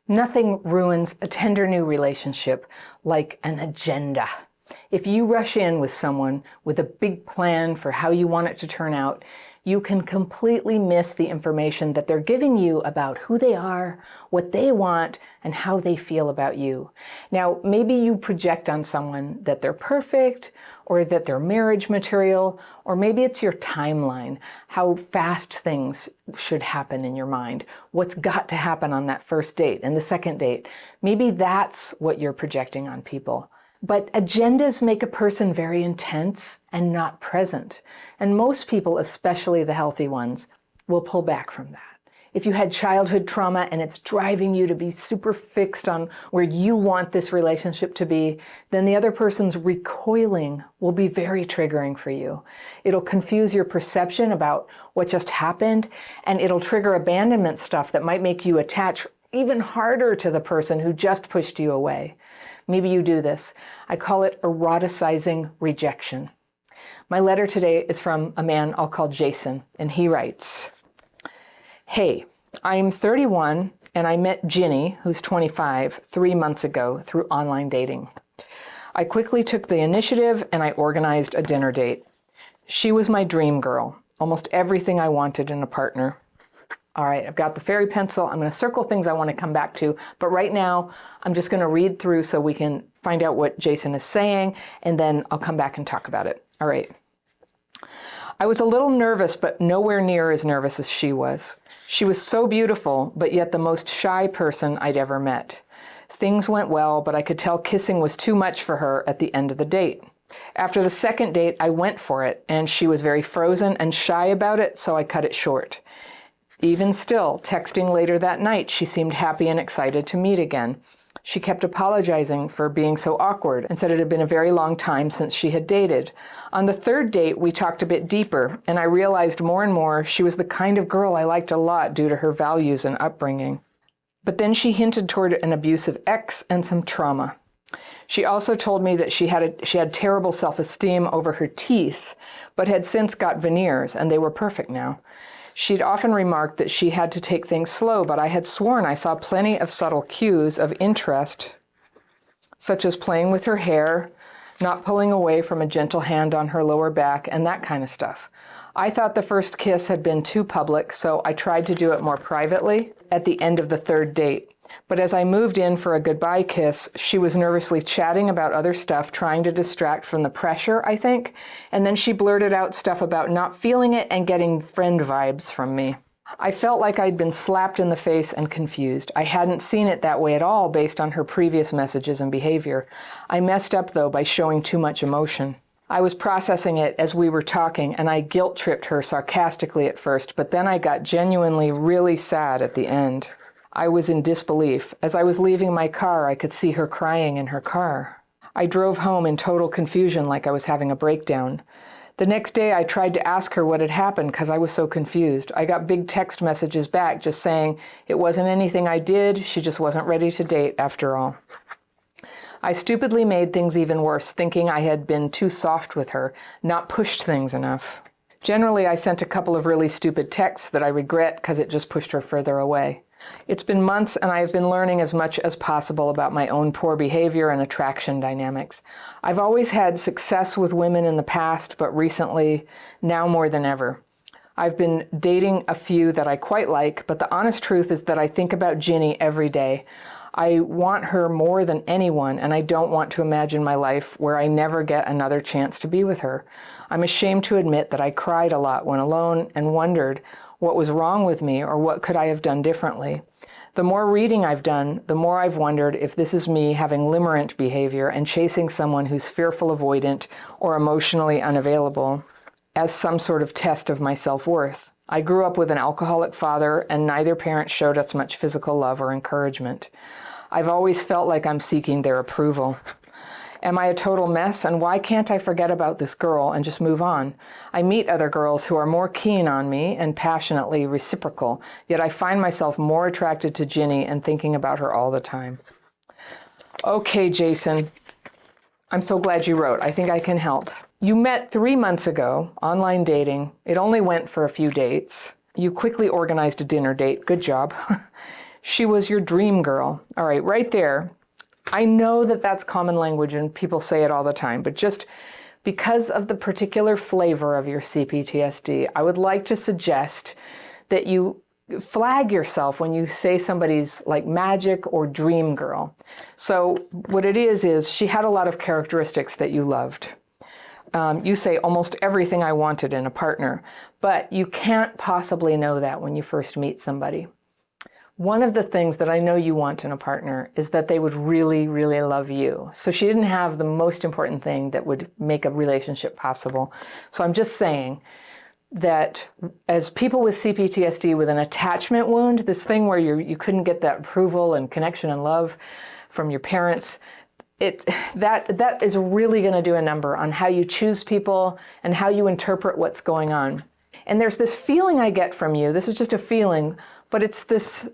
Nothing ruins a tender new relationship like an agenda. If you rush in with someone with a big plan for how you want it to turn out, you can completely miss the information that they're giving you about who they are, what they want, and how they feel about you. Now, maybe you project on someone that they're perfect, or that they're marriage material, or maybe it's your timeline, how fast things should happen in your mind, what's got to happen on that first date and the second date. Maybe that's what you're projecting on people. But agendas make a person very intense and not present. And most people, especially the healthy ones, will pull back from that. If you had childhood trauma and it's driving you to be super fixed on where you want this relationship to be, then the other person's recoiling will be very triggering for you. It'll confuse your perception about what just happened, and it'll trigger abandonment stuff that might make you attach even harder to the person who just pushed you away. Maybe you do this. I call it eroticizing rejection. My letter today is from a man I'll call Jason, and he writes, "Hey, I'm 31 and I met Ginny, who's 25, 3 months ago through online dating. I quickly took the initiative and I organized a dinner date. She was my dream girl, almost everything I wanted in a partner. All right, I've got the fairy pencil. I'm going to circle things I want to come back to. But right now, I'm just going to read through so we can find out what Jason is saying, and then I'll come back and talk about it. All right. I was a little nervous, but nowhere near as nervous as she was. She was so beautiful, but yet the most shy person I'd ever met. Things went well, but I could tell kissing was too much for her at the end of the date. After the second date, I went for it, and she was very frozen and shy about it, so I cut it short. Even still, texting later that night, she seemed happy and excited to meet again. She kept apologizing for being so awkward and said it had been a very long time since she had dated. On the third date, we talked a bit deeper, and I realized more and more she was the kind of girl I liked a lot due to her values and upbringing. But then she hinted toward an abusive ex and some trauma. She also told me that she had terrible self-esteem over her teeth, but had since got veneers, and they were perfect now. She'd often remarked that she had to take things slow, but I had sworn I saw plenty of subtle cues of interest, such as playing with her hair, not pulling away from a gentle hand on her lower back, and that kind of stuff. I thought the first kiss had been too public, so I tried to do it more privately at the end of the third date. But as I moved in for a goodbye kiss, she was nervously chatting about other stuff, trying to distract from the pressure, I think. And then she blurted out stuff about not feeling it and getting friend vibes from me. I felt like I'd been slapped in the face and confused. I hadn't seen it that way at all based on her previous messages and behavior. I messed up, though, by showing too much emotion. I was processing it as we were talking, and I guilt-tripped her sarcastically at first, but then I got genuinely really sad at the end. I was in disbelief. As I was leaving my car, I could see her crying in her car. I drove home in total confusion, like I was having a breakdown. The next day, I tried to ask her what had happened because I was so confused. I got big text messages back just saying it wasn't anything I did, she just wasn't ready to date after all. I stupidly made things even worse, thinking I had been too soft with her, not pushed things enough. Generally, I sent a couple of really stupid texts that I regret because it just pushed her further away. It's been months, and I have been learning as much as possible about my own poor behavior and attraction dynamics. I've always had success with women in the past, but recently, now more than ever. I've been dating a few that I quite like, but the honest truth is that I think about Ginny every day. I want her more than anyone, and I don't want to imagine my life where I never get another chance to be with her. I'm ashamed to admit that I cried a lot when alone and wondered what was wrong with me or what could I have done differently. The more reading I've done, the more I've wondered if this is me having limerant behavior and chasing someone who's fearful, avoidant, or emotionally unavailable as some sort of test of my self-worth. I grew up with an alcoholic father, and neither parent showed us much physical love or encouragement. I've always felt like I'm seeking their approval. Am I a total mess, and why can't I forget about this girl and just move on? I meet other girls who are more keen on me and passionately reciprocal, yet I find myself more attracted to Ginny and thinking about her all the time. Okay, Jason, I'm so glad you wrote. I think I can help. You met 3 months ago, online dating. It only went for a few dates. You quickly organized a dinner date. Good job. She was your dream girl. All right, right there. I know that that's common language and people say it all the time, but just because of the particular flavor of your CPTSD, I would like to suggest that you flag yourself when you say somebody's like magic or dream girl. So what it is she had a lot of characteristics that you loved. You say almost everything I wanted in a partner, but you can't possibly know that when you first meet somebody. One of the things that I know you want in a partner is that they would really, really love you. So she didn't have the most important thing that would make a relationship possible. So I'm just saying that as people with CPTSD with an attachment wound, this thing where you couldn't get that approval and connection and love from your parents, that is really going to do a number on how you choose people and how you interpret what's going on. And there's this feeling I get from you, this is just a feeling, but it's this,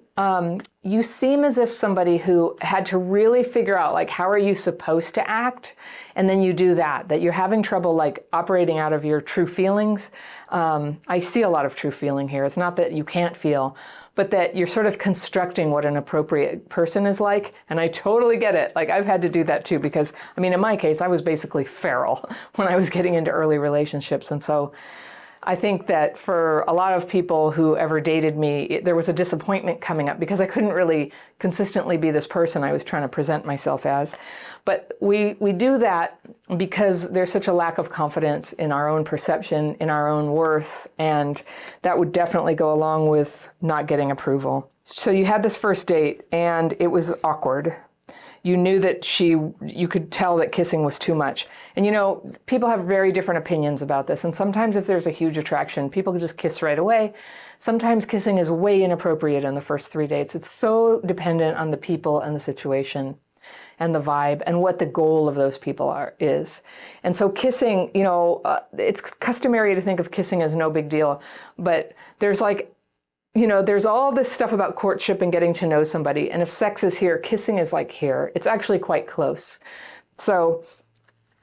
you seem as if somebody who had to really figure out, like, how are you supposed to act? And then you do that you're having trouble, like, operating out of your true feelings. I see a lot of true feeling here. It's not that you can't feel, but that you're sort of constructing what an appropriate person is like. And I totally get it. Like, I've had to do that too, because, I mean, in my case, I was basically feral when I was getting into early relationships. And so I think that for a lot of people who ever dated me, there was a disappointment coming up because I couldn't really consistently be this person I was trying to present myself as. But we do that because there's such a lack of confidence in our own perception, in our own worth, and that would definitely go along with not getting approval. So you had this first date and it was awkward. You knew that you could tell that kissing was too much. And you know, people have very different opinions about this. And sometimes if there's a huge attraction, people can just kiss right away. Sometimes kissing is way inappropriate in the first 3 dates. It's so dependent on the people and the situation and the vibe and what the goal of those people is. And so kissing, you know, it's customary to think of kissing as no big deal, but there's like, you know, there's all this stuff about courtship and getting to know somebody. And if sex is here, kissing is like here. It's actually quite close. So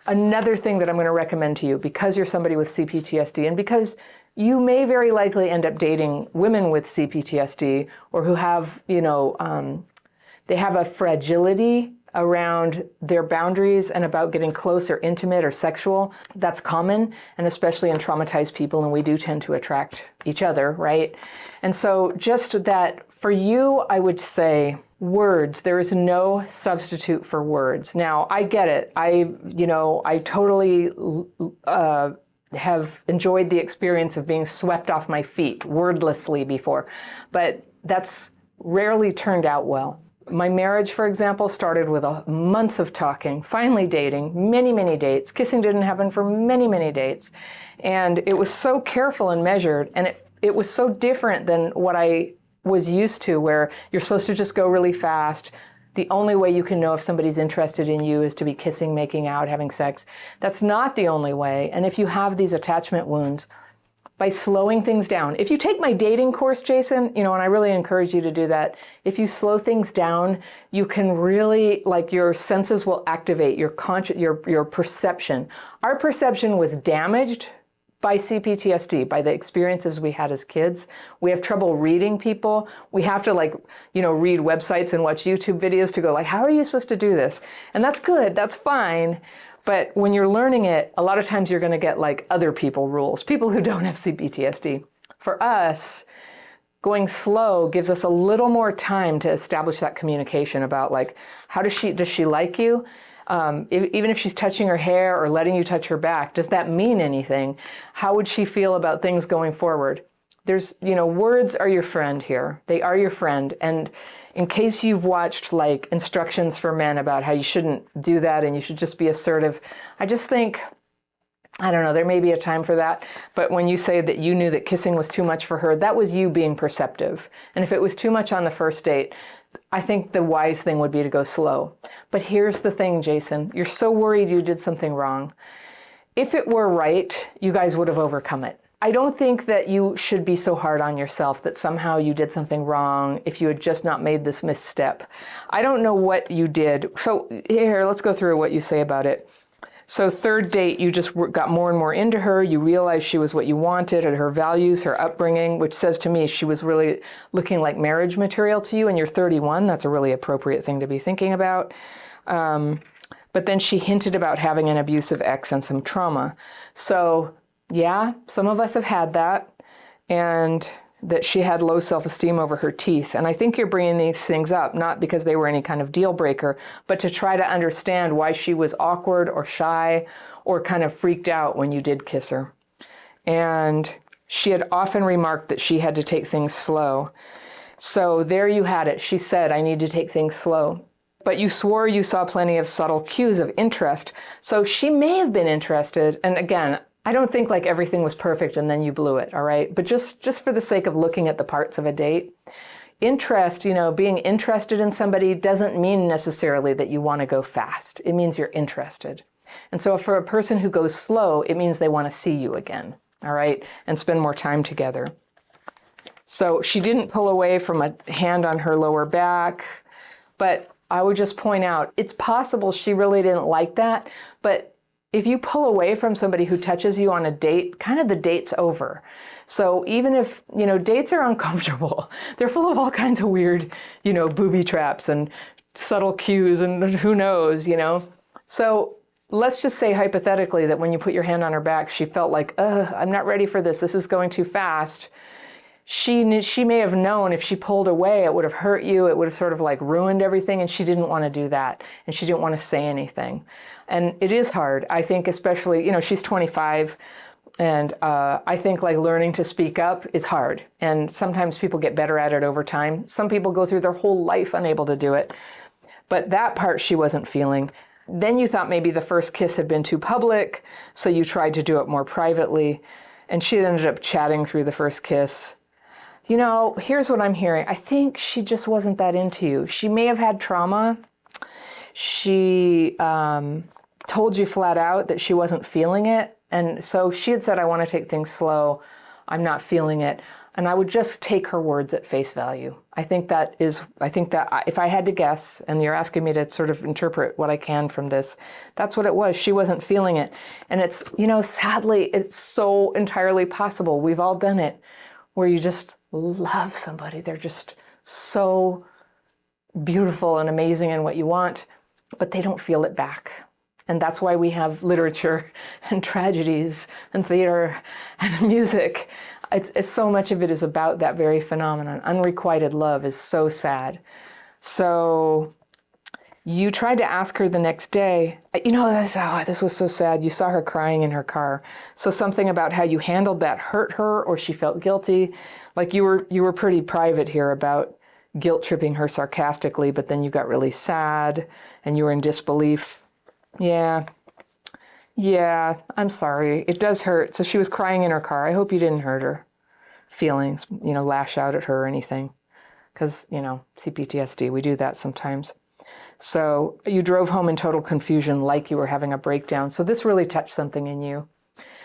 another thing that I'm going to recommend to you, because you're somebody with CPTSD and because you may very likely end up dating women with CPTSD or who have, you know, they have a fragility around their boundaries and about getting close or intimate or sexual. That's common, and especially in traumatized people, and we do tend to attract each other, right? And so just that, for you, I would say words. There is no substitute for words. Now, I get it. I totally have enjoyed the experience of being swept off my feet wordlessly before, but that's rarely turned out well. My marriage, for example, started with months of talking, finally dating, many, many dates. Kissing didn't happen for many, many dates. And it was so careful and measured, and it was so different than what I was used to, where you're supposed to just go really fast. The only way you can know if somebody's interested in you is to be kissing, making out, having sex. That's not the only way. And if you have these attachment wounds, by slowing things down. If you take my dating course, Jason, you know, and I really encourage you to do that, if you slow things down, you can really, like, your senses will activate, your perception. Our perception was damaged by CPTSD, by the experiences we had as kids. We have trouble reading people. We have to, like, you know, read websites and watch YouTube videos to go, like, how are you supposed to do this? And that's good, that's fine. But when you're learning it, a lot of times you're going to get like other people rules, people who don't have CPTSD. For us, going slow gives us a little more time to establish that communication about, like, how does she like you? Even if she's touching her hair or letting you touch her back, does that mean anything? How would she feel about things going forward? There's, you know, words are your friend here. They are your friend. And in case you've watched, like, instructions for men about how you shouldn't do that and you should just be assertive, I just think, I don't know, there may be a time for that. But when you say that you knew that kissing was too much for her, that was you being perceptive. And if it was too much on the first date, I think the wise thing would be to go slow. But here's the thing, Jason, you're so worried you did something wrong. If it were right, you guys would have overcome it. I don't think that you should be so hard on yourself that somehow you did something wrong if you had just not made this misstep. I don't know what you did. So here, let's go through what you say about it. So third date, you just got more and more into her. You realized she was what you wanted, and her values, her upbringing, which says to me she was really looking like marriage material to you. And you're 31. That's a really appropriate thing to be thinking about. But then she hinted about having an abusive ex and some trauma. So yeah, some of us have had that. And that she had low self-esteem over her teeth. And I think you're bringing these things up, not because they were any kind of deal breaker, but to try to understand why she was awkward or shy or kind of freaked out when you did kiss her. And she had often remarked that she had to take things slow. So there you had it. She said, I need to take things slow. But you swore you saw plenty of subtle cues of interest. So she may have been interested. And again, I don't think like everything was perfect and then you blew it, all right? But just for the sake of looking at the parts of a date, interest, being interested in somebody doesn't mean necessarily that you want to go fast. It means you're interested. And so for a person who goes slow, it means they want to see you again, all right? And spend more time together. So she didn't pull away from a hand on her lower back, but I would just point out, it's possible she really didn't like that, but if you pull away from somebody who touches you on a date, kind of the date's over. So even if, dates are uncomfortable, they're full of all kinds of weird, booby traps and subtle cues and who knows, So let's just say hypothetically that when you put your hand on her back, she felt like, I'm not ready for this. This is going too fast. She may have known if she pulled away, it would have hurt you. It would have sort of like ruined everything. And she didn't want to do that. And she didn't want to say anything. And it is hard. I think especially, she's 25. And I think like learning to speak up is hard. And sometimes people get better at it over time. Some people go through their whole life unable to do it. But that part she wasn't feeling. Then you thought maybe the first kiss had been too public. So you tried to do it more privately. And she ended up chatting through the first kiss. Here's what I'm hearing. I think she just wasn't that into you. She may have had trauma. She told you flat out that she wasn't feeling it. And so she had said, I want to take things slow. I'm not feeling it. And I would just take her words at face value. I think that if I had to guess, and you're asking me to sort of interpret what I can from this, that's what it was. She wasn't feeling it. And it's, sadly, it's so entirely possible. We've all done it, where you just love somebody. They're just so beautiful and amazing in what you want, but they don't feel it back. And that's why we have literature and tragedies and theater and music. It's so much of it is about that very phenomenon. Unrequited love is so sad. So you tried to ask her the next day, this was so sad. You saw her crying in her car. So something about how you handled that hurt her, or she felt guilty. Like you were pretty private here about guilt tripping her sarcastically, but then you got really sad and you were in disbelief. Yeah, I'm sorry. It does hurt. So she was crying in her car. I hope you didn't hurt her feelings, lash out at her or anything. Because, CPTSD, we do that sometimes. So you drove home in total confusion, like you were having a breakdown. So this really touched something in you.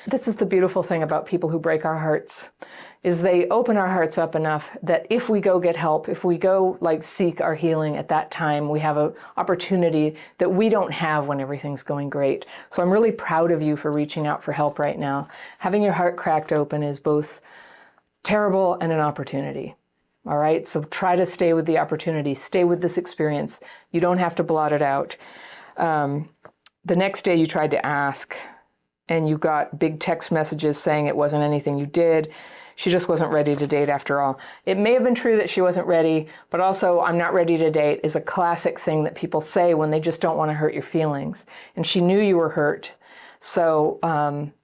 This is the beautiful thing about people who break our hearts, is they open our hearts up enough that if we go get help, if we go seek our healing at that time, we have an opportunity that we don't have when everything's going great. So I'm really proud of you for reaching out for help right now. Having your heart cracked open is both terrible and an opportunity. All right, so try to stay with the opportunity, stay with this experience. You don't have to blot it out. The next day you tried to ask, and you got big text messages saying it wasn't anything you did. She just wasn't ready to date after all. It may have been true that she wasn't ready, but also I'm not ready to date is a classic thing that people say when they just don't want to hurt your feelings. And she knew you were hurt. So,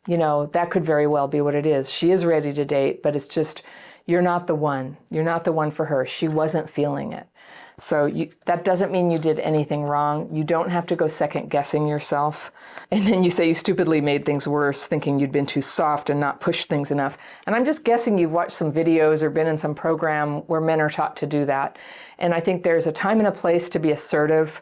that could very well be what it is. She is ready to date, but it's just, you're not the one. You're not the one for her. She wasn't feeling it. So that doesn't mean you did anything wrong. You don't have to go second guessing yourself. And then you say you stupidly made things worse, thinking you'd been too soft and not pushed things enough. And I'm just guessing you've watched some videos or been in some program where men are taught to do that. And I think there's a time and a place to be assertive.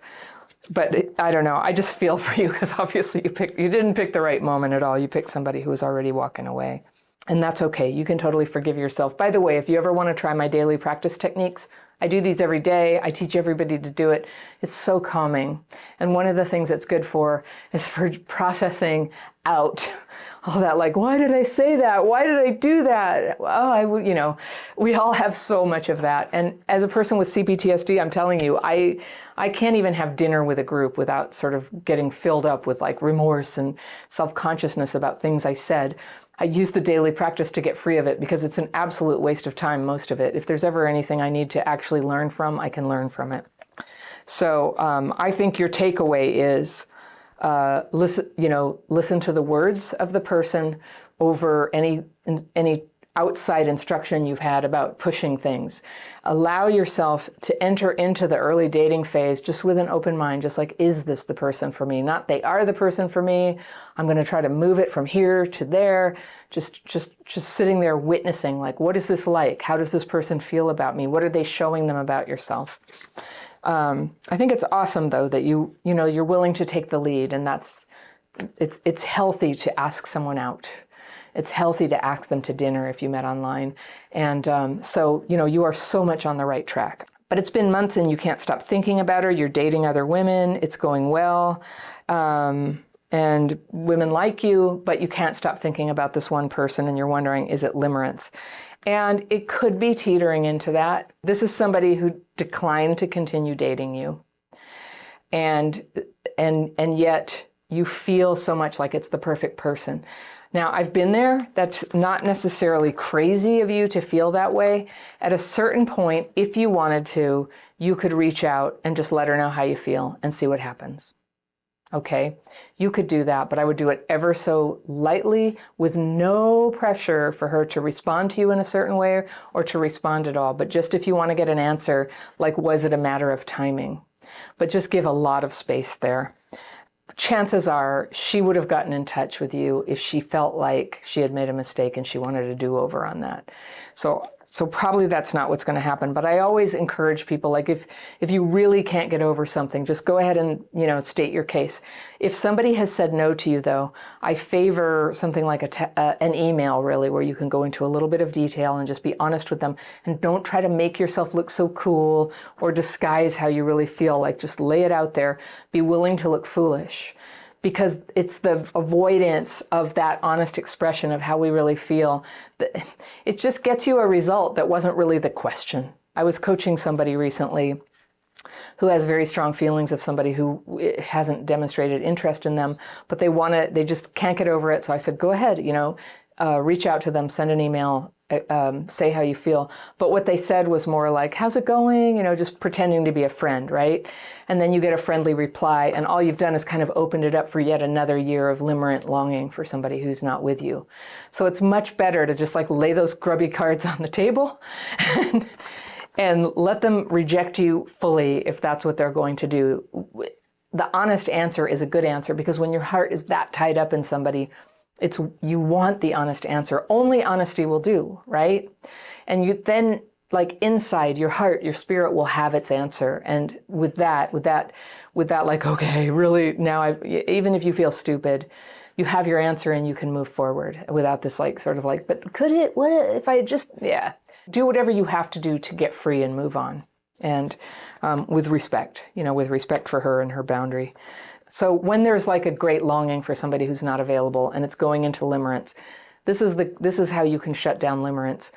But I don't know. I just feel for you because obviously you didn't pick the right moment at all. You picked somebody who was already walking away. And that's okay. You can totally forgive yourself. By the way, if you ever want to try my daily practice techniques, I do these every day. I teach everybody to do it. It's so calming. And one of the things it's good for is for processing out all that, like, why did I say that? Why did I do that? Oh, we all have so much of that. And as a person with CPTSD, I'm telling you, I can't even have dinner with a group without sort of getting filled up with like remorse and self-consciousness about things I said. I use the daily practice to get free of it because it's an absolute waste of time, most of it. If there's ever anything I need to actually learn from, I can learn from it. So I think your takeaway is listen to the words of the person over any outside instruction you've had about pushing things. Allow yourself to enter into the early dating phase just with an open mind, just like, is this the person for me? Not they are the person for me. I'm going to try to move it from here to there. Just sitting there witnessing, like, what is this like? How does this person feel about me? What are they showing them about yourself? I think it's awesome though that you're willing to take the lead, and it's healthy to ask someone out. It's healthy to ask them to dinner if you met online. And so you are so much on the right track. But it's been months and you can't stop thinking about her. You're dating other women. It's going well. And women like you, but you can't stop thinking about this one person and you're wondering, is it limerence? And it could be teetering into that. This is somebody who declined to continue dating you. And yet you feel so much like it's the perfect person. Now, I've been there. That's not necessarily crazy of you to feel that way. At a certain point, if you wanted to, you could reach out and just let her know how you feel and see what happens. Okay? You could do that, but I would do it ever so lightly with no pressure for her to respond to you in a certain way or to respond at all. But just if you want to get an answer, like, was it a matter of timing? But just give a lot of space there. Chances are she would have gotten in touch with you if she felt like she had made a mistake and she wanted a do-over on that. So probably that's not what's going to happen. But I always encourage people, like, if you really can't get over something, just go ahead and, state your case. If somebody has said no to you, though, I favor something like an email, really, where you can go into a little bit of detail and just be honest with them. And don't try to make yourself look so cool or disguise how you really feel. Like, just lay it out there. Be willing to look foolish. Because it's the avoidance of that honest expression of how we really feel. It just gets you a result that wasn't really the question. I was coaching somebody recently who has very strong feelings of somebody who hasn't demonstrated interest in them, but they just can't get over it. So I said, go ahead, reach out to them, send an email, say how you feel. But what they said was more like, how's it going? Just pretending to be a friend, right? And then you get a friendly reply, and all you've done is kind of opened it up for yet another year of limerent longing for somebody who's not with you. So it's much better to just like lay those grubby cards on the table and let them reject you fully if that's what they're going to do. The honest answer is a good answer, because when your heart is that tied up in somebody, you want the honest answer. Only honesty will do, right? And you then, like, inside your heart, your spirit will have its answer. And with that, like, okay, really, now even if you feel stupid, you have your answer and you can move forward without this, like, sort of like, but what if I just, do whatever you have to do to get free and move on. And with respect, with respect for her and her boundary. So when there's like a great longing for somebody who's not available and it's going into limerence, this is how you can shut down limerence,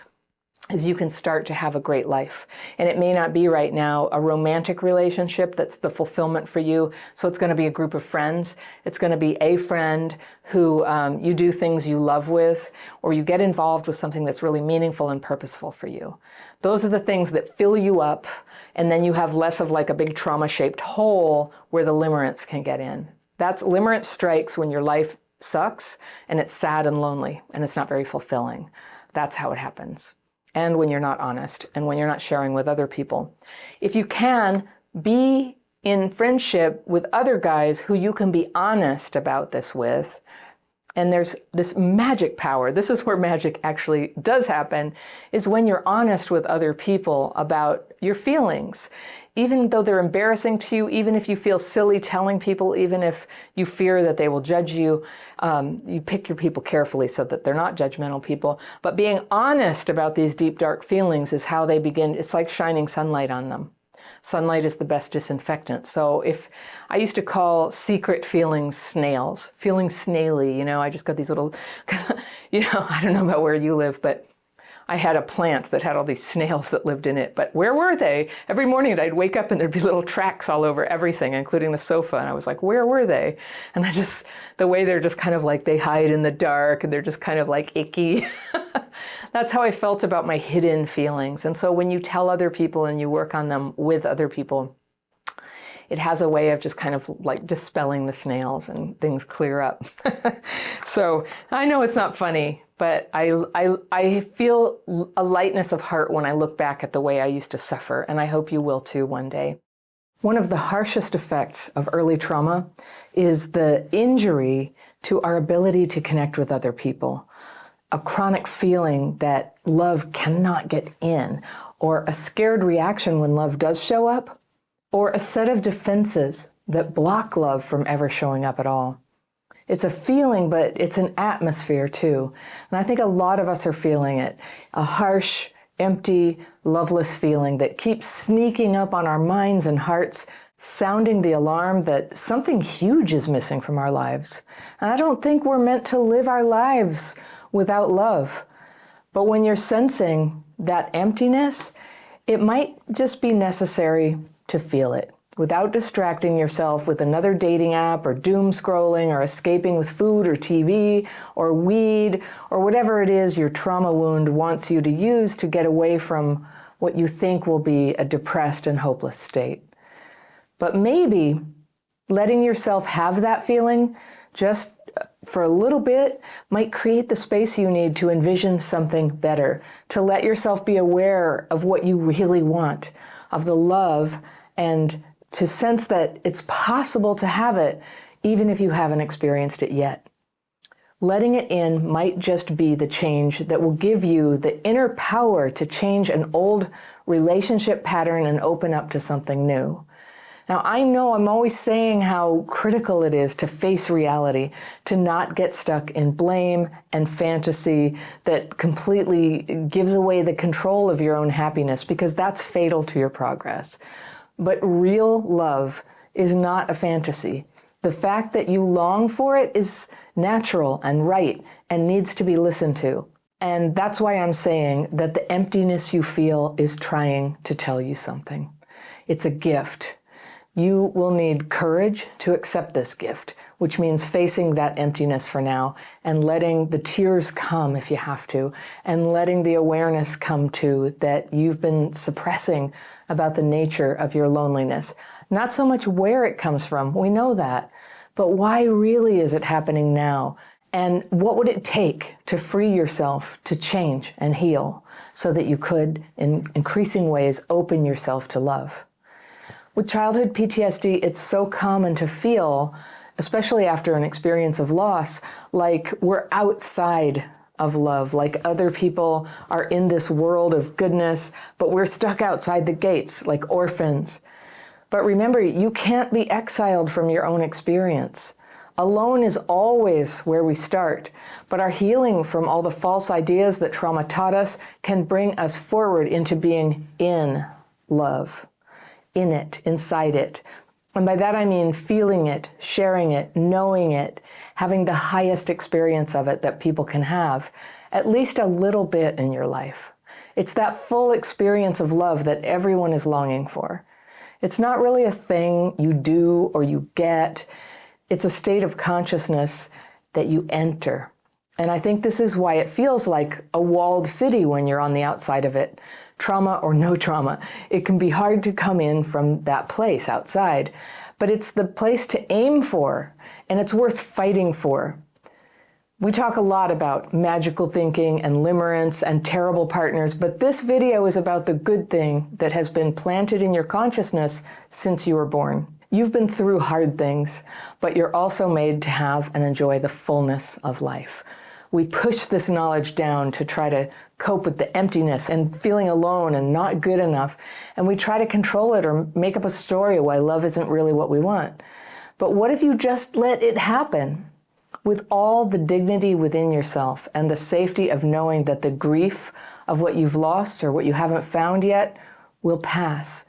is you can start to have a great life. And it may not be right now a romantic relationship that's the fulfillment for you. So it's going to be a group of friends. It's going to be a friend who you do things you love with, or you get involved with something that's really meaningful and purposeful for you. Those are the things that fill you up, and then you have less of like a big trauma-shaped hole where the limerence can get in. Limerence strikes when your life sucks and it's sad and lonely and it's not very fulfilling. That's how it happens. And when you're not honest and when you're not sharing with other people. If you can, be in friendship with other guys who you can be honest about this with. And there's this magic power. This is where magic actually does happen, is when you're honest with other people about your feelings. even though they're embarrassing to you, even if you feel silly telling people, even if you fear that they will judge you, you pick your people carefully so that they're not judgmental people. But being honest about these deep, dark feelings is how they begin. It's like shining sunlight on them. Sunlight is the best disinfectant. So if I used to call secret feelings snails, feeling snaily, I just got these little, because, I don't know about where you live, but I had a plant that had all these snails that lived in it, but where were they? Every morning I'd wake up and there'd be little tracks all over everything, including the sofa. And I was like, where were they? And the way they're just kind of like, they hide in the dark and they're just kind of like icky. That's how I felt about my hidden feelings. And so when you tell other people and you work on them with other people, it has a way of just kind of like dispelling the snails and things clear up. So I know it's not funny, but I feel a lightness of heart when I look back at the way I used to suffer, and I hope you will too one day. One of the harshest effects of early trauma is the injury to our ability to connect with other people. A chronic feeling that love cannot get in, or a scared reaction when love does show up, or a set of defenses that block love from ever showing up at all. It's a feeling, but it's an atmosphere too. And I think a lot of us are feeling it. A harsh, empty, loveless feeling that keeps sneaking up on our minds and hearts, sounding the alarm that something huge is missing from our lives. And I don't think we're meant to live our lives without love. But when you're sensing that emptiness, it might just be necessary to feel it without distracting yourself with another dating app or doom scrolling or escaping with food or TV or weed or whatever it is your trauma wound wants you to use to get away from what you think will be a depressed and hopeless state. But maybe letting yourself have that feeling just for a little bit might create the space you need to envision something better, to let yourself be aware of what you really want, of the love, and to sense that it's possible to have it even if you haven't experienced it yet. Letting it in might just be the change that will give you the inner power to change an old relationship pattern and open up to something new. Now, I know I'm always saying how critical it is to face reality, to not get stuck in blame and fantasy that completely gives away the control of your own happiness, because that's fatal to your progress. But real love is not a fantasy. The fact that you long for it is natural and right and needs to be listened to. And that's why I'm saying that the emptiness you feel is trying to tell you something. It's a gift. You will need courage to accept this gift, which means facing that emptiness for now and letting the tears come if you have to, and letting the awareness come too that you've been suppressing about the nature of your loneliness. Not so much where it comes from, we know that, but why really is it happening now? And what would it take to free yourself to change and heal so that you could, in increasing ways, open yourself to love? With childhood PTSD, it's so common to feel, especially after an experience of loss, like we're outside of love, like other people are in this world of goodness, but we're stuck outside the gates, like orphans. But remember, you can't be exiled from your own experience. Alone is always where we start, but our healing from all the false ideas that trauma taught us can bring us forward into being in love. In it, inside it. And by that I mean feeling it, sharing it, knowing it, having the highest experience of it that people can have, at least a little bit in your life. It's that full experience of love that everyone is longing for. It's not really a thing you do or you get. It's a state of consciousness that you enter. And I think this is why it feels like a walled city when you're on the outside of it. Trauma or no trauma, it can be hard to come in from that place outside, but it's the place to aim for, and it's worth fighting for. We talk a lot about magical thinking and limerance and terrible partners, but this video is about the good thing that has been planted in your consciousness since you were born. You've been through hard things, but you're also made to have and enjoy the fullness of life. We push this knowledge down to try to cope with the emptiness and feeling alone and not good enough. And we try to control it or make up a story why love isn't really what we want. But what if you just let it happen with all the dignity within yourself and the safety of knowing that the grief of what you've lost or what you haven't found yet will pass?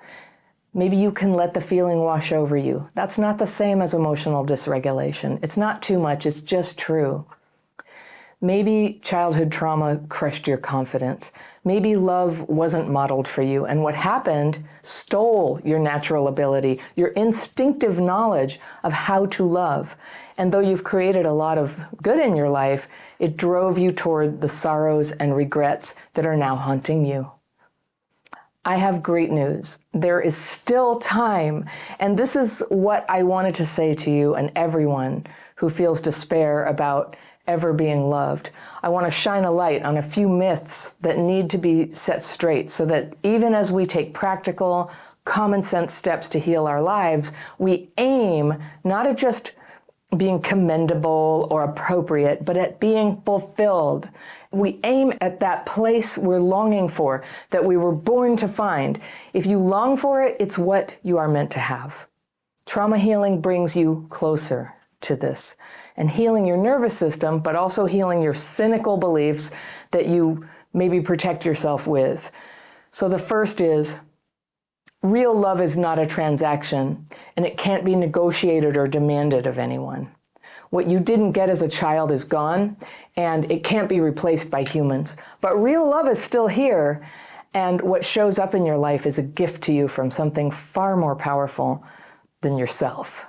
Maybe you can let the feeling wash over you. That's not the same as emotional dysregulation. It's not too much, it's just true. Maybe childhood trauma crushed your confidence. Maybe love wasn't modeled for you, and what happened stole your natural ability, your instinctive knowledge of how to love. And though you've created a lot of good in your life, it drove you toward the sorrows and regrets that are now haunting you. I have great news. There is still time, and this is what I wanted to say to you and everyone who feels despair about ever being loved. I want to shine a light on a few myths that need to be set straight so that even as we take practical, common sense steps to heal our lives, we aim not at just being commendable or appropriate, but at being fulfilled. We aim at that place we're longing for, that we were born to find. If you long for it, it's what you are meant to have. Trauma healing brings you closer to this, and healing your nervous system, but also healing your cynical beliefs that you maybe protect yourself with. So the first is, real love is not a transaction, and it can't be negotiated or demanded of anyone. What you didn't get as a child is gone, and it can't be replaced by humans. But real love is still here, and what shows up in your life is a gift to you from something far more powerful than yourself.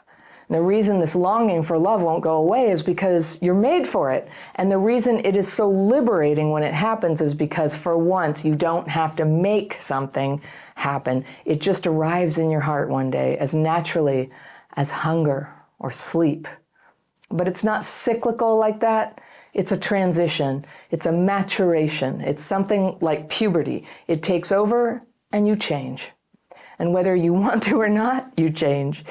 The reason this longing for love won't go away is because you're made for it. And the reason it is so liberating when it happens is because for once you don't have to make something happen. It just arrives in your heart one day as naturally as hunger or sleep. But it's not cyclical like that. It's a transition. It's a maturation. It's something like puberty. It takes over and you change. And whether you want to or not, you change.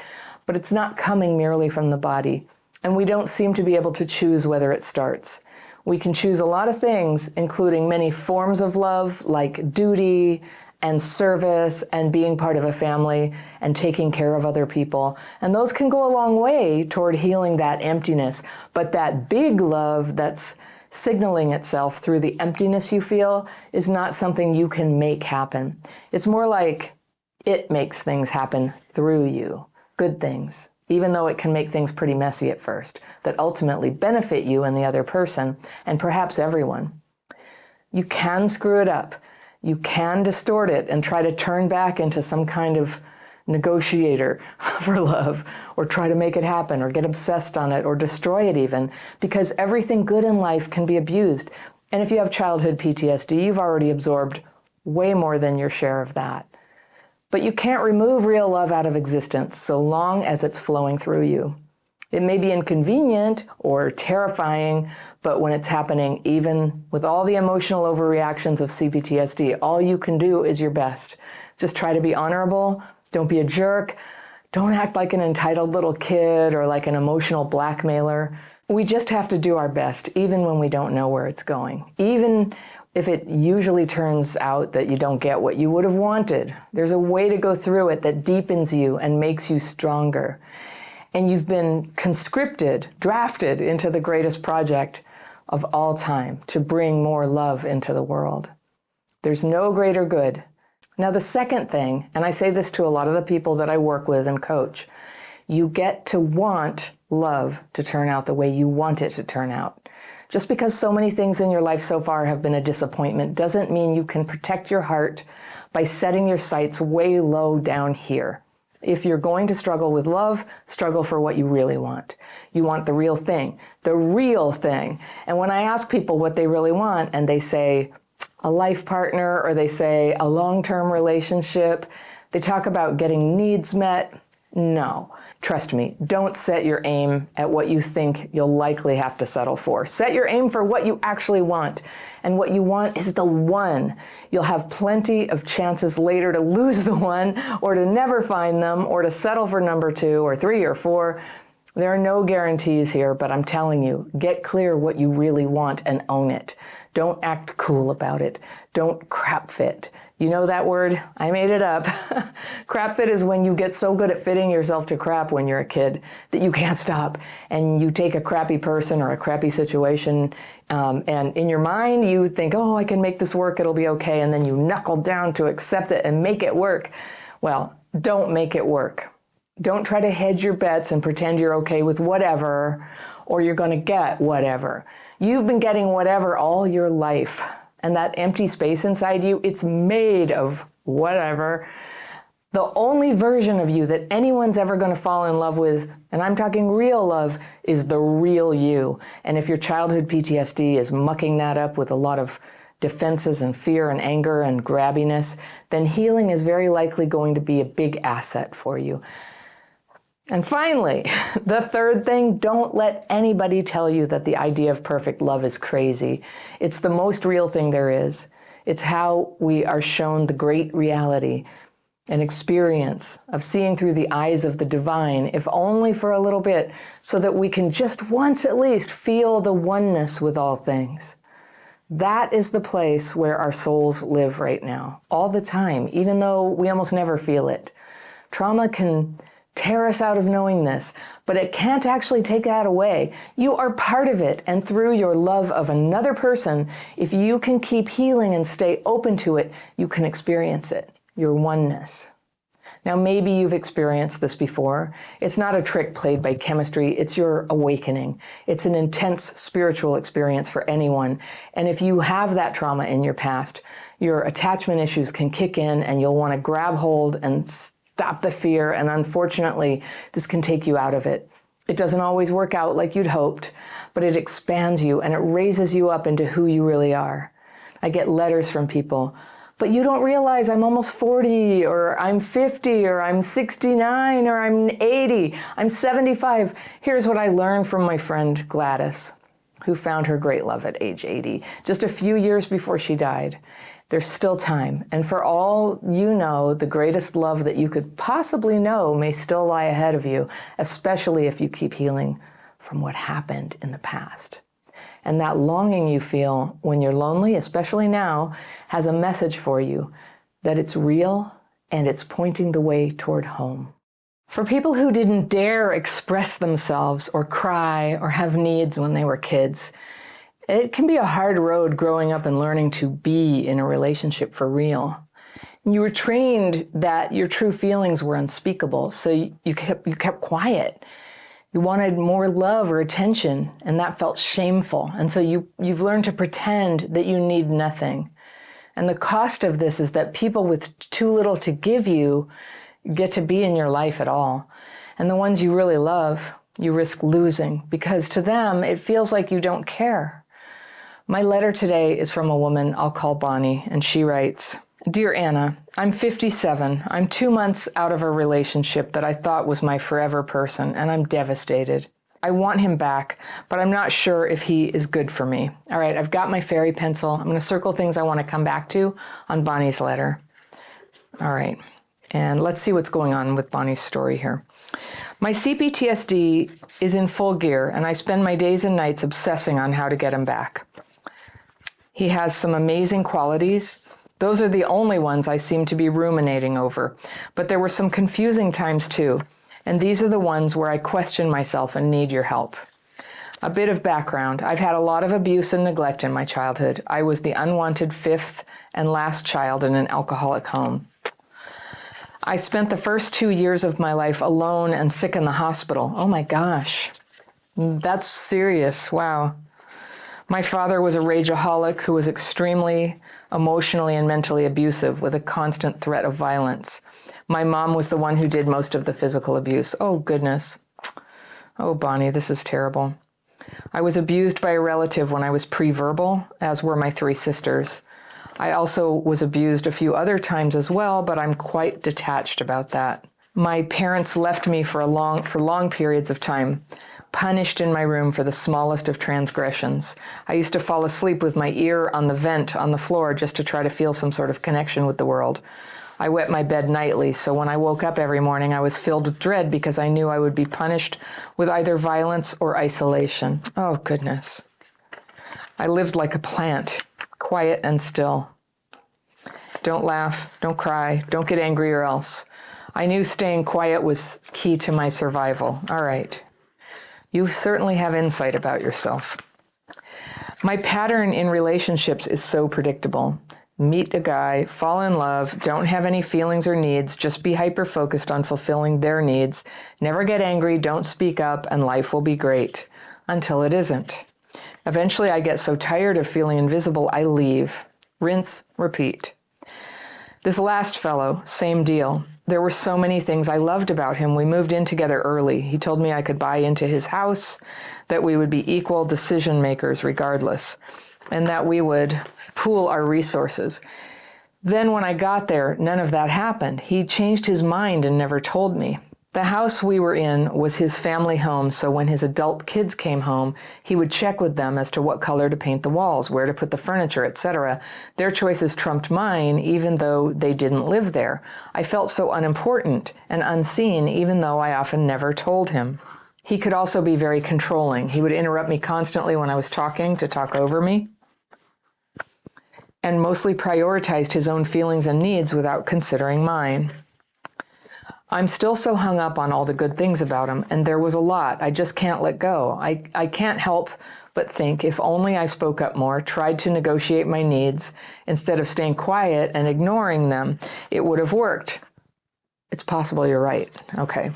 But it's not coming merely from the body. And we don't seem to be able to choose whether it starts. We can choose a lot of things, including many forms of love, like duty and service and being part of a family and taking care of other people. And those can go a long way toward healing that emptiness. But that big love that's signaling itself through the emptiness you feel is not something you can make happen. It's more like it makes things happen through you. Good things, even though it can make things pretty messy at first, that ultimately benefit you and the other person, and perhaps everyone. You can screw it up. You can distort it and try to turn back into some kind of negotiator for love, or try to make it happen, or get obsessed on it, or destroy it even, because everything good in life can be abused. And if you have childhood PTSD, you've already absorbed way more than your share of that. But you can't remove real love out of existence so long as it's flowing through you. It may be inconvenient or terrifying, but when it's happening, even with all the emotional overreactions of CPTSD, all you can do is your best. Just try to be honorable. Don't be a jerk. Don't act like an entitled little kid or like an emotional blackmailer. We just have to do our best, even when we don't know where it's going. Even if it usually turns out that you don't get what you would have wanted, there's a way to go through it that deepens you and makes you stronger. And you've been conscripted, drafted into the greatest project of all time to bring more love into the world. There's no greater good. Now, the second thing, and I say this to a lot of the people that I work with and coach, you get to want love to turn out the way you want it to turn out. Just because so many things in your life so far have been a disappointment doesn't mean you can protect your heart by setting your sights way low down here. If you're going to struggle with love, struggle for what you really want. You want the real thing, the real thing. And when I ask people what they really want, and they say a life partner, or they say a long-term relationship, they talk about getting needs met. No. Trust me, don't set your aim at what you think you'll likely have to settle for. Set your aim for what you actually want. And what you want is the one. You'll have plenty of chances later to lose the one, or to never find them, or to settle for number 2 or 3 or 4. There are no guarantees here, but I'm telling you, get clear what you really want and own it. Don't act cool about it. Don't crap fit. You know that word? I made it up. Crap fit is when you get so good at fitting yourself to crap when you're a kid that you can't stop. And you take a crappy person or a crappy situation, and in your mind you think, oh, I can make this work, it'll be okay. And then you knuckle down to accept it and make it work. Well, don't make it work. Don't try to hedge your bets and pretend you're okay with whatever, or you're going to get whatever. You've been getting whatever all your life. And that empty space inside you, it's made of whatever. The only version of you that anyone's ever going to fall in love with, and I'm talking real love, is the real you. And if your childhood PTSD is mucking that up with a lot of defenses and fear and anger and grabbiness, then healing is very likely going to be a big asset for you. And finally, the third thing, don't let anybody tell you that the idea of perfect love is crazy. It's the most real thing there is. It's how we are shown the great reality and experience of seeing through the eyes of the divine, if only for a little bit, so that we can just once at least feel the oneness with all things. That is the place where our souls live right now, all the time, even though we almost never feel it. Trauma can tear us out of knowing this, but it can't actually take that away. You are part of it, and through your love of another person, if you can keep healing and stay open to it, you can experience it, your oneness. Now, maybe you've experienced this before. It's not a trick played by chemistry, it's your awakening. It's an intense spiritual experience for anyone. And if you have that trauma in your past, your attachment issues can kick in and you'll want to grab hold and stop the fear, and unfortunately, this can take you out of it. It doesn't always work out like you'd hoped, but it expands you and it raises you up into who you really are. I get letters from people, but you don't realize I'm almost 40, or I'm 50, or I'm 69, or I'm 80, I'm 75. Here's what I learned from my friend Gladys, who found her great love at age 80, just a few years before she died. There's still time, and for all you know, the greatest love that you could possibly know may still lie ahead of you, especially if you keep healing from what happened in the past. And that longing you feel when you're lonely, especially now, has a message for you that it's real and it's pointing the way toward home. For people who didn't dare express themselves or cry or have needs when they were kids, it can be a hard road growing up and learning to be in a relationship for real. You were trained that your true feelings were unspeakable, so you kept quiet. You wanted more love or attention, and that felt shameful. And so you've learned to pretend that you need nothing. And the cost of this is that people with too little to give you get to be in your life at all. And the ones you really love, you risk losing, because to them, it feels like you don't care. My letter today is from a woman I'll call Bonnie, and she writes, "Dear Anna, I'm 57. I'm 2 months out of a relationship that I thought was my forever person, and I'm devastated. I want him back, but I'm not sure if he is good for me." All right, I've got my fairy pencil. I'm going to circle things I want to come back to on Bonnie's letter. All right, and let's see what's going on with Bonnie's story here. "My CPTSD is in full gear, and I spend my days and nights obsessing on how to get him back. He has some amazing qualities. Those are the only ones I seem to be ruminating over. But there were some confusing times too, and these are the ones where I question myself and need your help. A bit of background. I've had a lot of abuse and neglect in my childhood. I was the unwanted fifth and last child in an alcoholic home. I spent the first 2 years of my life alone and sick in the hospital. Oh my gosh, that's serious. Wow. My father was a rageaholic who was extremely emotionally and mentally abusive with a constant threat of violence. My mom was the one who did most of the physical abuse. Oh, goodness. Oh, Bonnie, this is terrible. I was abused by a relative when I was pre-verbal, as were my 3 sisters. I also was abused a few other times as well, but I'm quite detached about that. My parents left me for long periods of time, punished in my room for the smallest of transgressions. I used to fall asleep with my ear on the vent on the floor just to try to feel some sort of connection with the world. I wet my bed nightly, so when I woke up every morning, I was filled with dread because I knew I would be punished with either violence or isolation. Oh, goodness. I lived like a plant, quiet and still. Don't laugh, don't cry, don't get angry or else. I knew staying quiet was key to my survival. All right. You certainly have insight about yourself. My pattern in relationships is so predictable. Meet a guy, fall in love, don't have any feelings or needs, just be hyper-focused on fulfilling their needs, never get angry, don't speak up, and life will be great. Until it isn't. Eventually, I get so tired of feeling invisible, I leave. Rinse, repeat. This last fellow, same deal. There were so many things I loved about him. We moved in together early. He told me I could buy into his house, that we would be equal decision makers regardless, and that we would pool our resources. Then when I got there, none of that happened. He changed his mind and never told me. The house we were in was his family home, so when his adult kids came home, he would check with them as to what color to paint the walls, where to put the furniture, etc. Their choices trumped mine, even though they didn't live there. I felt so unimportant and unseen, even though I often never told him. He could also be very controlling. He would interrupt me constantly when I was talking to talk over me, and mostly prioritized his own feelings and needs without considering mine. I'm still so hung up on all the good things about him, and there was a lot. I just can't let go. I can't help but think if only I spoke up more, tried to negotiate my needs, instead of staying quiet and ignoring them, it would have worked. It's possible you're right. Okay.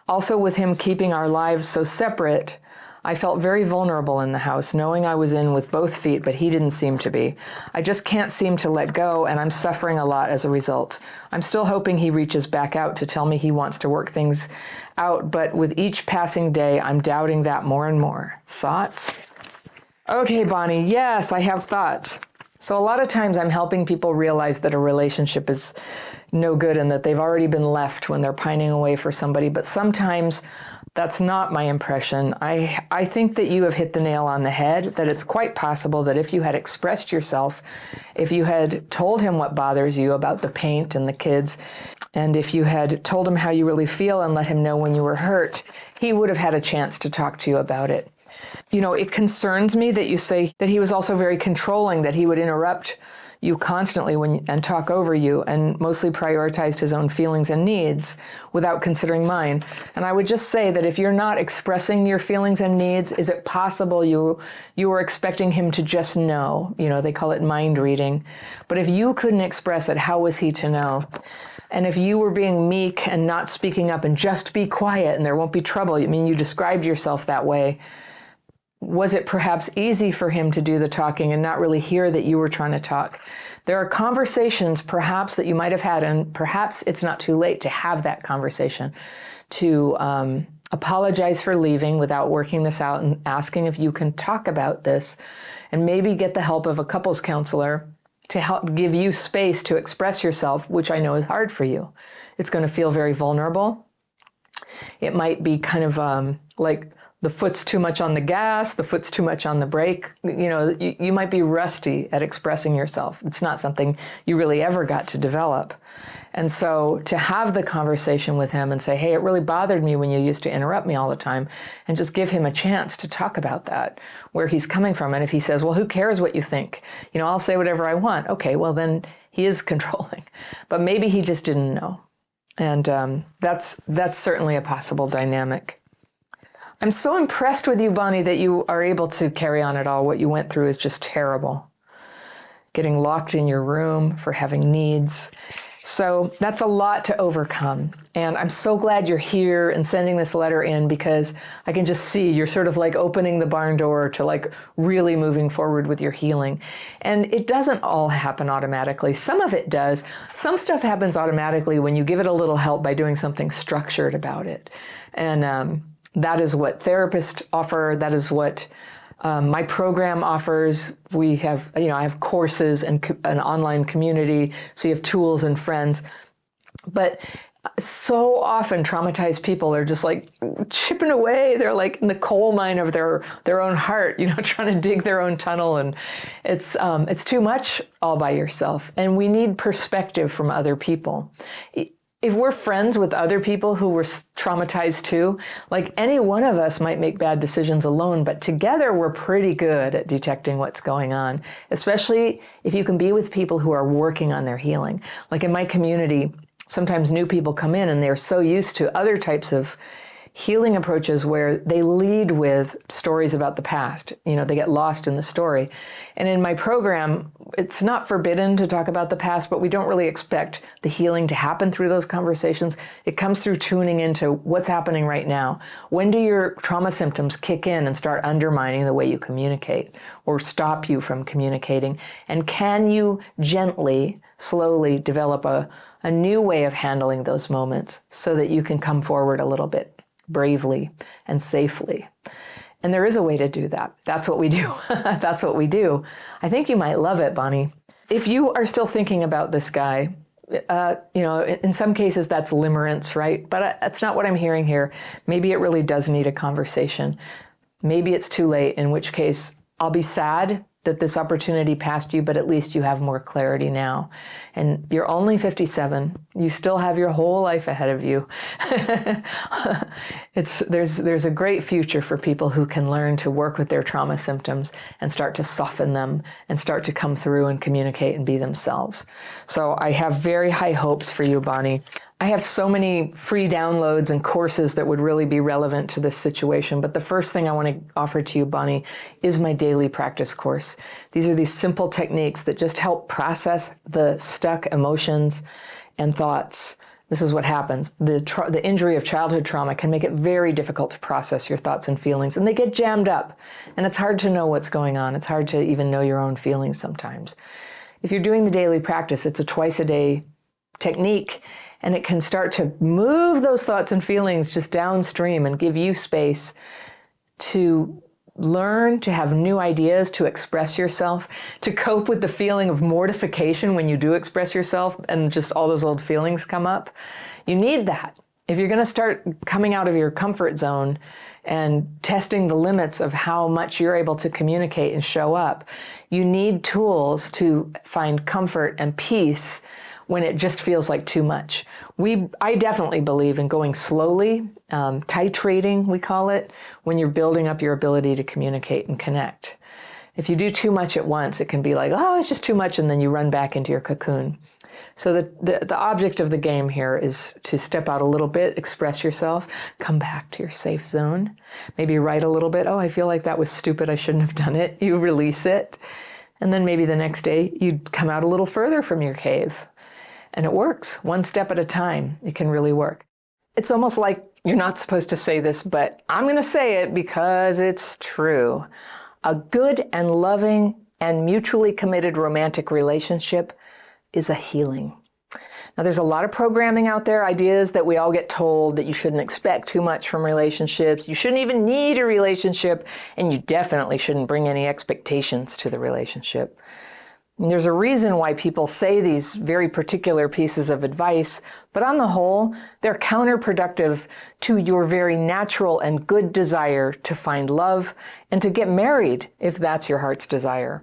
Also, with him keeping our lives so separate, I felt very vulnerable in the house, knowing I was in with both feet, but he didn't seem to be. I just can't seem to let go, and I'm suffering a lot as a result. I'm still hoping he reaches back out to tell me he wants to work things out, but with each passing day, I'm doubting that more and more. Thoughts? Okay, Bonnie, yes, I have thoughts. So a lot of times I'm helping people realize that a relationship is no good and that they've already been left when they're pining away for somebody, but sometimes that's not my impression. I think that you have hit the nail on the head, that it's quite possible that if you had expressed yourself, if you had told him what bothers you about the paint and the kids, and if you had told him how you really feel and let him know when you were hurt, he would have had a chance to talk to you about it. You know, it concerns me that you say that he was also very controlling, that he would interrupt you constantly and talk over you and mostly prioritized his own feelings and needs without considering mine. And I would just say that if you're not expressing your feelings and needs, is it possible you were expecting him to just know? You know, they call it mind reading. But if you couldn't express it, how was he to know? And if you were being meek and not speaking up and just be quiet and there won't be trouble, I mean, you described yourself that way. Was it perhaps easy for him to do the talking and not really hear that you were trying to talk? There are conversations perhaps that you might have had, and perhaps it's not too late to have that conversation, to apologize for leaving without working this out and asking if you can talk about this, and maybe get the help of a couples counselor to help give you space to express yourself, which I know is hard for you. It's going to feel very vulnerable. It might be kind of like the foot's too much on the gas, the foot's too much on the brake. You know, you might be rusty at expressing yourself. It's not something you really ever got to develop. And so to have the conversation with him and say, hey, it really bothered me when you used to interrupt me all the time, and just give him a chance to talk about that, where he's coming from. And if he says, well, who cares what you think? You know, I'll say whatever I want. Okay, well, then he is controlling. But maybe he just didn't know. And that's certainly a possible dynamic. I'm so impressed with you, Bonnie, that you are able to carry on at all. What you went through is just terrible. Getting locked in your room for having needs. So that's a lot to overcome. And I'm so glad you're here and sending this letter in, because I can just see you're sort of like opening the barn door to like really moving forward with your healing. And it doesn't all happen automatically. Some of it does. Some stuff happens automatically when you give it a little help by doing something structured about it. And that is what therapists offer. That is what my program offers. We have, I have courses and an online community, so you have tools and friends. But So often traumatized people are just like chipping away. They're like in the coal mine of their own heart, trying to dig their own tunnel. And it's too much all by yourself. And we need perspective from other people. If we're friends with other people who were traumatized too, like any one of us might make bad decisions alone, but together we're pretty good at detecting what's going on, especially if you can be with people who are working on their healing. Like in my community, sometimes new people come in and they're so used to other types of healing approaches where they lead with stories about the past. They get lost in the story. And in my program, it's not forbidden to talk about the past, but we don't really expect the healing to happen through those conversations. It comes through tuning into what's happening right now. When do your trauma symptoms kick in and start undermining the way you communicate or stop you from communicating? And can you gently, slowly develop a new way of handling those moments so that you can come forward a little bit bravely and safely? And there is a way to do that. That's what we do. That's what we do. I think you might love it, Bonnie. If you are still thinking about this guy, in some cases that's limerance, right? But that's not what I'm hearing here. Maybe it really does need a conversation. Maybe it's too late, in which case I'll be sad that this opportunity passed you, but at least you have more clarity now. And you're only 57. You still have your whole life ahead of you. There's a great future for people who can learn to work with their trauma symptoms and start to soften them and start to come through and communicate and be themselves. So I have very high hopes for you, Bonnie. I have so many free downloads and courses that would really be relevant to this situation. But the first thing I want to offer to you, Bonnie, is my daily practice course. These are these simple techniques that just help process the stuck emotions and thoughts. This is what happens. The injury of childhood trauma can make it very difficult to process your thoughts and feelings, and they get jammed up. And it's hard to know what's going on. It's hard to even know your own feelings sometimes. If you're doing the daily practice, it's a twice-a-day technique, and it can start to move those thoughts and feelings just downstream and give you space to learn to have new ideas, to express yourself, to cope with the feeling of mortification when you do express yourself and just all those old feelings come up. You need that. If you're going to start coming out of your comfort zone and testing the limits of how much you're able to communicate and show up, you need tools to find comfort and peace when it just feels like too much. I definitely believe in going slowly, titrating, we call it, when you're building up your ability to communicate and connect. If you do too much at once, it can be like, oh, it's just too much, and then you run back into your cocoon. So the object of the game here is to step out a little bit, express yourself, come back to your safe zone, maybe write a little bit, oh, I feel like that was stupid, I shouldn't have done it. You release it. And then maybe the next day, you'd come out a little further from your cave. And it works, one step at a time. It can really work. It's almost like you're not supposed to say this, but I'm going to say it because it's true. A good and loving and mutually committed romantic relationship is a healing. Now, there's a lot of programming out there, ideas that we all get told that you shouldn't expect too much from relationships, you shouldn't even need a relationship, and you definitely shouldn't bring any expectations to the relationship. And there's a reason why people say these very particular pieces of advice, but on the whole, they're counterproductive to your very natural and good desire to find love and to get married if that's your heart's desire.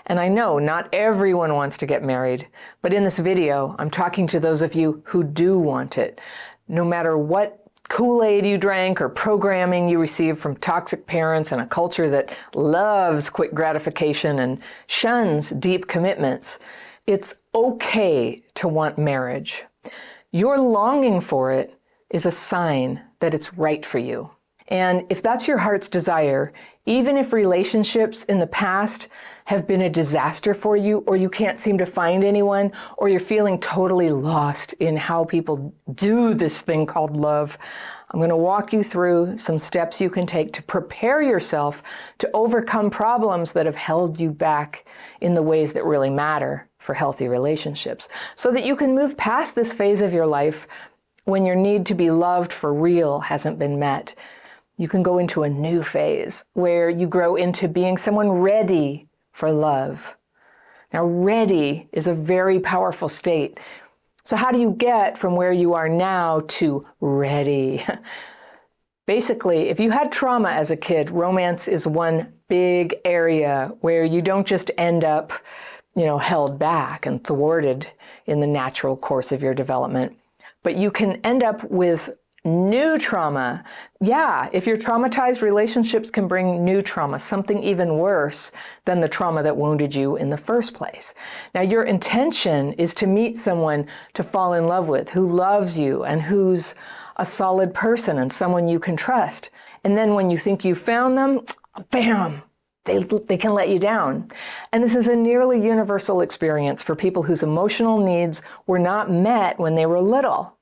And I know not everyone wants to get married, but in this video, I'm talking to those of you who do want it. No matter what Kool-Aid you drank or programming you received from toxic parents and a culture that loves quick gratification and shuns deep commitments, it's okay to want marriage. Your longing for it is a sign that it's right for you. And if that's your heart's desire, even if relationships in the past have been a disaster for you, or you can't seem to find anyone, or you're feeling totally lost in how people do this thing called love, I'm going to walk you through some steps you can take to prepare yourself to overcome problems that have held you back in the ways that really matter for healthy relationships, so that you can move past this phase of your life when your need to be loved for real hasn't been met. You can go into a new phase where you grow into being someone ready for love. Now, ready is a very powerful state. So how do you get from where you are now to ready? Basically, if you had trauma as a kid, romance is one big area where you don't just end up, held back and thwarted in the natural course of your development, but you can end up with new trauma. Yeah, if you're traumatized, relationships can bring new trauma, something even worse than the trauma that wounded you in the first place. Now, your intention is to meet someone to fall in love with, who loves you and who's a solid person and someone you can trust. And then when you think you found them, bam, they can let you down. And this is a nearly universal experience for people whose emotional needs were not met when they were little.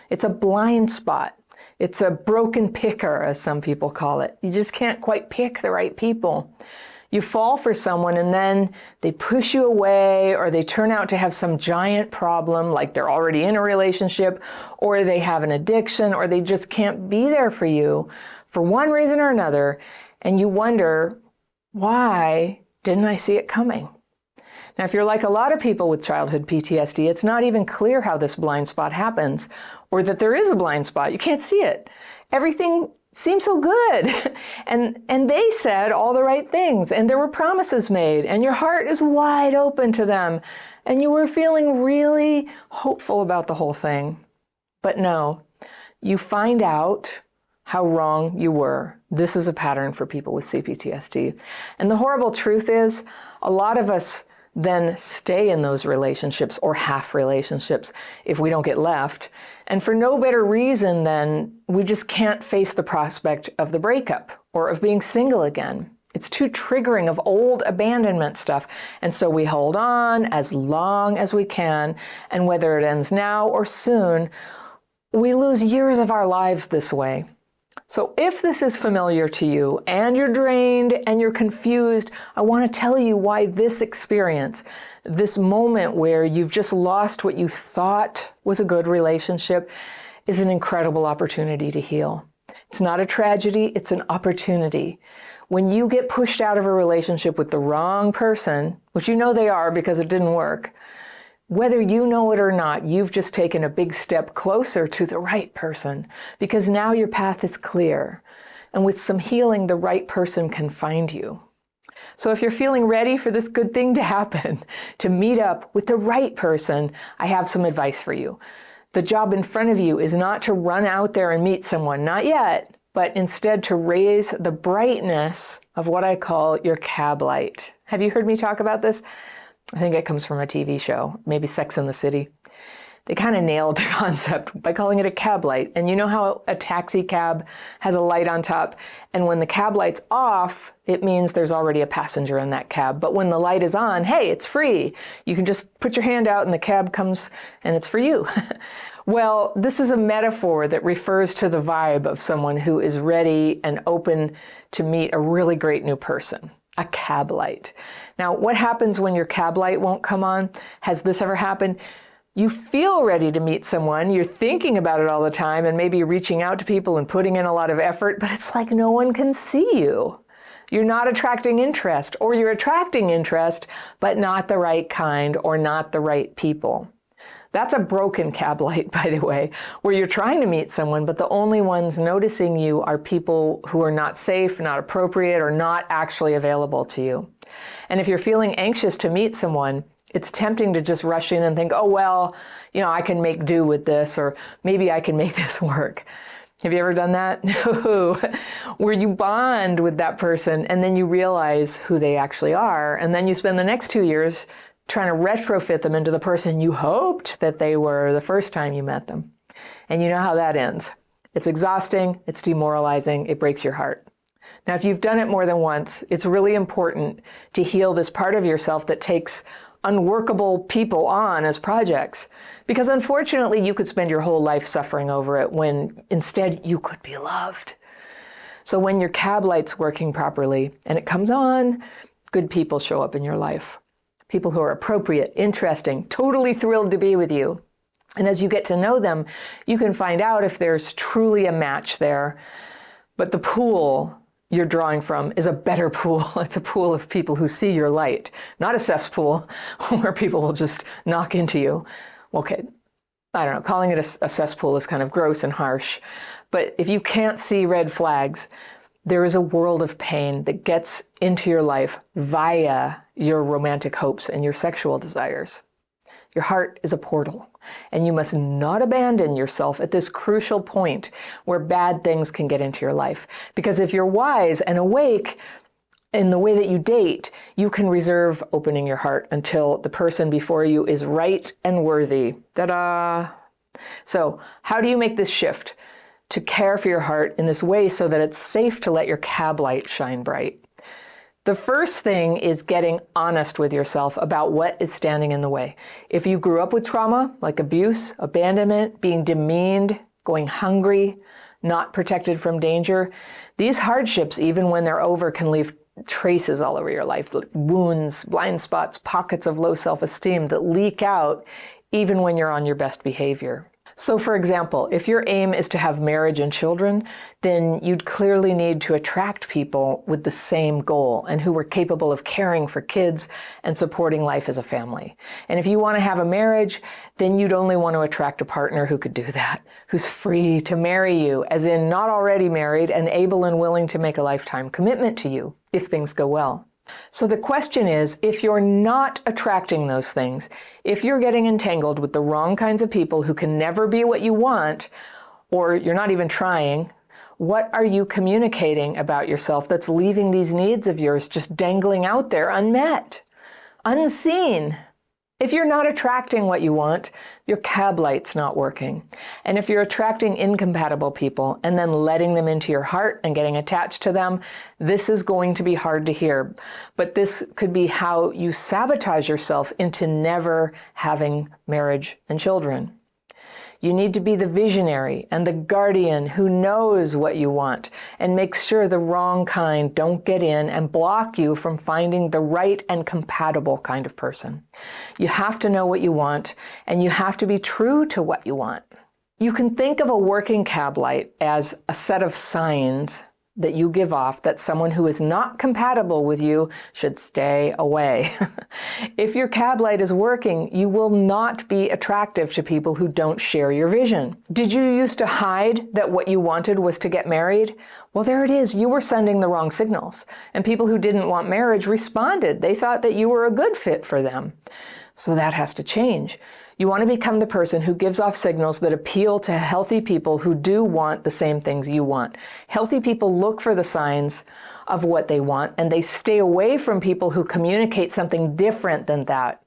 It's a blind spot. It's a broken picker, as some people call it. You just can't quite pick the right people. You fall for someone and then they push you away, or they turn out to have some giant problem, like they're already in a relationship, or they have an addiction, or they just can't be there for you for one reason or another. And you wonder, why didn't I see it coming? Now, if you're like a lot of people with childhood PTSD, it's not even clear how this blind spot happens, or that there is a blind spot. You can't see it. Everything seems so good. And they said all the right things, and there were promises made, and your heart is wide open to them, and you were feeling really hopeful about the whole thing. But no, you find out how wrong you were. This is a pattern for people with CPTSD. And the horrible truth is, a lot of us then stay in those relationships or half relationships if we don't get left. And for no better reason than we just can't face the prospect of the breakup or of being single again. It's too triggering of old abandonment stuff. And so we hold on as long as we can. And whether it ends now or soon, we lose years of our lives this way. So if this is familiar to you and you're drained and you're confused, I want to tell you why this experience, this moment where you've just lost what you thought was a good relationship, is an incredible opportunity to heal. It's not a tragedy, it's an opportunity. When you get pushed out of a relationship with the wrong person, which you know they are because it didn't work, whether you know it or not, you've just taken a big step closer to the right person, because now your path is clear. And with some healing, the right person can find you. So if you're feeling ready for this good thing to happen, to meet up with the right person, I have some advice for you. The job in front of you is not to run out there and meet someone, not yet, but instead to raise the brightness of what I call your cab light. Have you heard me talk about this? I think it comes from a TV show, maybe Sex and the City. They kind of nailed the concept by calling it a cab light. And you know how a taxi cab has a light on top, and when the cab light's off, it means there's already a passenger in that cab. But when the light is on, hey, it's free. You can just put your hand out and the cab comes and it's for you. Well, this is a metaphor that refers to the vibe of someone who is ready and open to meet a really great new person. A cab light. Now, what happens when your cab light won't come on? Has this ever happened? You feel ready to meet someone, you're thinking about it all the time, and maybe you're reaching out to people and putting in a lot of effort, but it's like no one can see you. You're not attracting interest, or you're attracting interest, but not the right kind or not the right people. That's a broken cab light, by the way, where you're trying to meet someone, but the only ones noticing you are people who are not safe, not appropriate, or not actually available to you. And if you're feeling anxious to meet someone, it's tempting to just rush in and think, oh, well, I can make do with this, or maybe I can make this work. Have you ever done that? No. Where you bond with that person and then you realize who they actually are, and then you spend the next 2 years trying to retrofit them into the person you hoped that they were the first time you met them. And you know how that ends. It's exhausting, it's demoralizing, it breaks your heart. Now, if you've done it more than once, it's really important to heal this part of yourself that takes unworkable people on as projects. Because unfortunately, you could spend your whole life suffering over it when instead you could be loved. So when your cab light's working properly and it comes on, good people show up in your life. People who are appropriate, interesting, totally thrilled to be with you. And as you get to know them, you can find out if there's truly a match there. But the pool you're drawing from is a better pool. It's a pool of people who see your light, not a cesspool where people will just knock into you. Okay, I don't know, calling it a cesspool is kind of gross and harsh. But if you can't see red flags, there is a world of pain that gets into your life via your romantic hopes and your sexual desires. Your heart is a portal, and you must not abandon yourself at this crucial point where bad things can get into your life. Because if you're wise and awake in the way that you date, you can reserve opening your heart until the person before you is right and worthy. Ta-da! So how do you make this shift to care for your heart in this way so that it's safe to let your cab light shine bright? The first thing is getting honest with yourself about what is standing in the way. If you grew up with trauma, like abuse, abandonment, being demeaned, going hungry, not protected from danger, these hardships, even when they're over, can leave traces all over your life, like wounds, blind spots, pockets of low self-esteem that leak out even when you're on your best behavior. So for example, if your aim is to have marriage and children, then you'd clearly need to attract people with the same goal and who were capable of caring for kids and supporting life as a family. And if you want to have a marriage, then you'd only want to attract a partner who could do that, who's free to marry you, as in not already married and able and willing to make a lifetime commitment to you if things go well. So the question is, if you're not attracting those things, if you're getting entangled with the wrong kinds of people who can never be what you want, or you're not even trying, what are you communicating about yourself that's leaving these needs of yours just dangling out there unmet, unseen? If you're not attracting what you want, your cab light's not working. And if you're attracting incompatible people and then letting them into your heart and getting attached to them, this is going to be hard to hear. But this could be how you sabotage yourself into never having marriage and children. You need to be the visionary and the guardian who knows what you want and makes sure the wrong kind don't get in and block you from finding the right and compatible kind of person. You have to know what you want, and you have to be true to what you want. You can think of a working cab light as a set of signs that you give off that someone who is not compatible with you should stay away. If your cab light is working, you will not be attractive to people who don't share your vision. Did you used to hide that what you wanted was to get married? Well, there it is. You were sending the wrong signals. And people who didn't want marriage responded. They thought that you were a good fit for them. So that has to change. You want to become the person who gives off signals that appeal to healthy people who do want the same things you want. Healthy people look for the signs of what they want, and they stay away from people who communicate something different than that.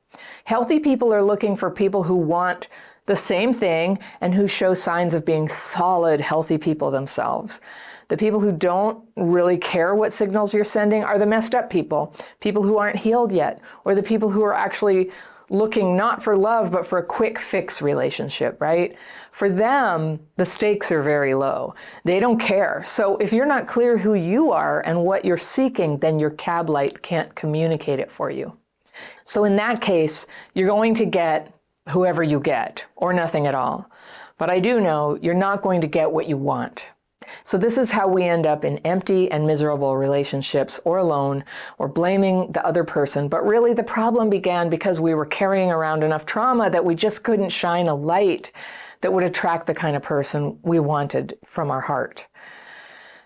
Healthy people are looking for people who want the same thing and who show signs of being solid, healthy people themselves. The people who don't really care what signals you're sending are the messed up people, people who aren't healed yet, or the people who are actually looking not for love, but for a quick fix relationship, right? For them, the stakes are very low. They don't care. So if you're not clear who you are and what you're seeking, then your cab light can't communicate it for you. So in that case, you're going to get whoever you get, or nothing at all. But I do know you're not going to get what you want. So this is how we end up in empty and miserable relationships, or alone, or blaming the other person. But really the problem began because we were carrying around enough trauma that we just couldn't shine a light that would attract the kind of person we wanted from our heart.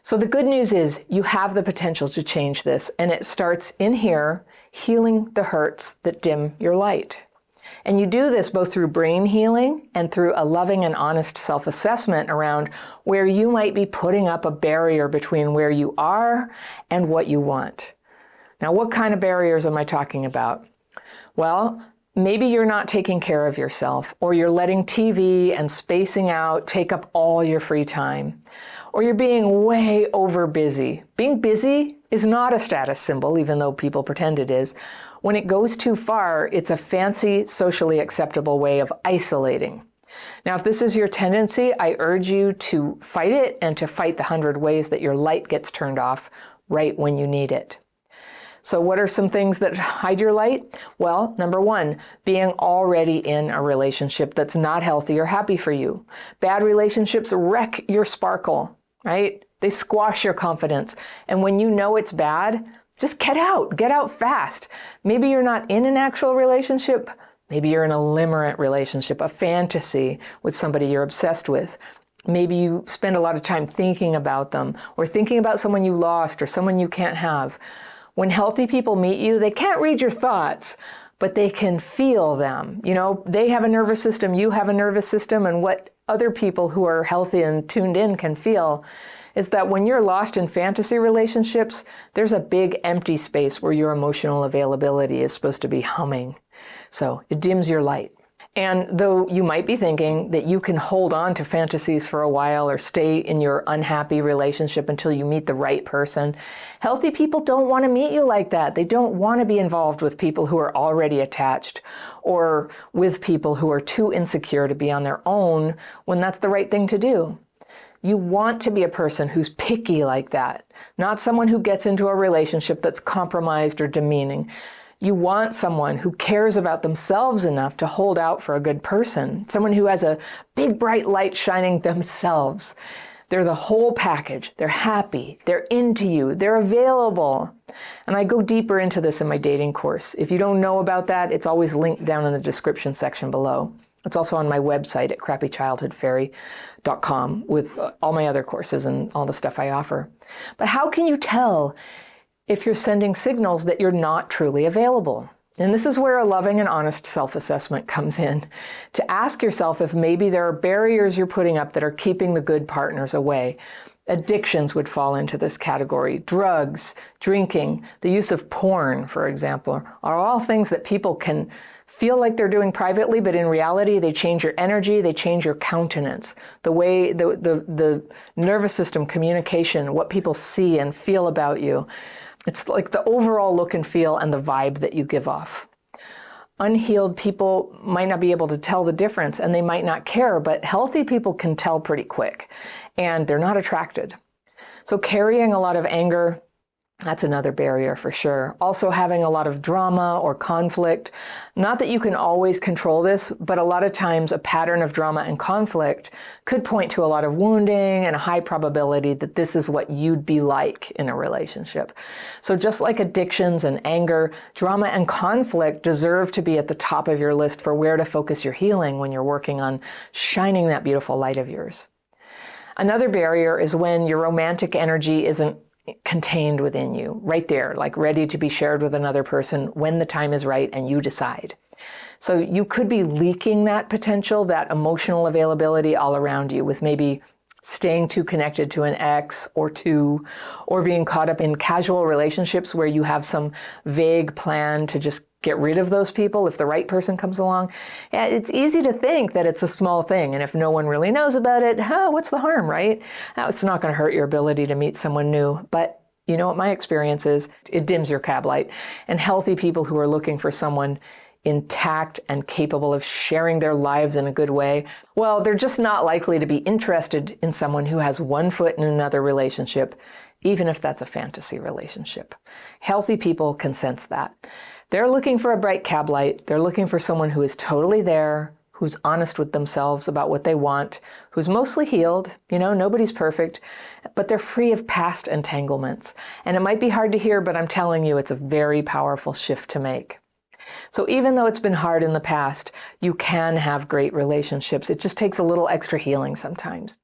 So the good news is you have the potential to change this, and it starts in here, healing the hurts that dim your light. And you do this both through brain healing and through a loving and honest self-assessment around where you might be putting up a barrier between where you are and what you want. Now, what kind of barriers am I talking about? Well, maybe you're not taking care of yourself, or you're letting TV and spacing out take up all your free time, or you're being way over busy. Being busy is not a status symbol, even though people pretend it is. When it goes too far, it's a fancy, socially acceptable way of isolating. Now, if this is your tendency, I urge you to fight it and to fight the 100 ways that your light gets turned off right when you need it. So what are some things that hide your light? Well, number one, being already in a relationship that's not healthy or happy for you. Bad relationships wreck your sparkle, right? They squash your confidence. And when you know it's bad, just get out fast. Maybe you're not in an actual relationship, Maybe you're in a limerent relationship, a fantasy with somebody you're obsessed with. Maybe you spend a lot of time thinking about them, or thinking about someone you lost or someone you can't have. When healthy people meet you, they can't read your thoughts, but they can feel them. You know, they have a nervous system, you have a nervous system, and what other people who are healthy and tuned in can feel is that when you're lost in fantasy relationships, there's a big empty space where your emotional availability is supposed to be humming. So it dims your light. And though you might be thinking that you can hold on to fantasies for a while or stay in your unhappy relationship until you meet the right person, healthy people don't want to meet you like that. They don't want to be involved with people who are already attached or with people who are too insecure to be on their own when that's the right thing to do. You want to be a person who's picky like that, not someone who gets into a relationship that's compromised or demeaning. You want someone who cares about themselves enough to hold out for a good person, someone who has a big bright light shining themselves. They're the whole package. They're happy. They're into you. They're available. And I go deeper into this in my dating course. If you don't know about that, it's always linked down in the description section below. It's also on my website at crappychildhoodfairy.com with all my other courses and all the stuff I offer. But how can you tell if you're sending signals that you're not truly available? And this is where a loving and honest self-assessment comes in. To ask yourself if maybe there are barriers you're putting up that are keeping the good partners away. Addictions would fall into this category. Drugs, drinking, the use of porn, for example, are all things that people can feel like they're doing privately, but in reality, they change your energy, they change your countenance, the way the nervous system communication, what people see and feel about you. It's like the overall look and feel and the vibe that you give off. Unhealed people might not be able to tell the difference and they might not care, but healthy people can tell pretty quick and they're not attracted. So carrying a lot of anger, that's another barrier for sure. Also having a lot of drama or conflict. Not that you can always control this, but a lot of times a pattern of drama and conflict could point to a lot of wounding and a high probability that this is what you'd be like in a relationship. So just like addictions and anger, drama and conflict deserve to be at the top of your list for where to focus your healing when you're working on shining that beautiful light of yours. Another barrier is when your romantic energy isn't contained within you, right there, like ready to be shared with another person when the time is right and you decide. So you could be leaking that potential, that emotional availability all around you with maybe staying too connected to an ex or two, or being caught up in casual relationships where you have some vague plan to just get rid of those people if the right person comes along. Yeah, it's easy to think that it's a small thing, and if no one really knows about it, what's the harm, right? It's not going to hurt your ability to meet someone new, but you know what my experience is? It dims your cab light, and healthy people who are looking for someone intact and capable of sharing their lives in a good way, well, they're just not likely to be interested in someone who has one foot in another relationship, even if that's a fantasy relationship. Healthy people can sense that. They're looking for a bright cab light. They're looking for someone who is totally there, who's honest with themselves about what they want, who's mostly healed. You know, nobody's perfect, but they're free of past entanglements. And it might be hard to hear, but I'm telling you, it's a very powerful shift to make. So even though it's been hard in the past, you can have great relationships. It just takes a little extra healing sometimes.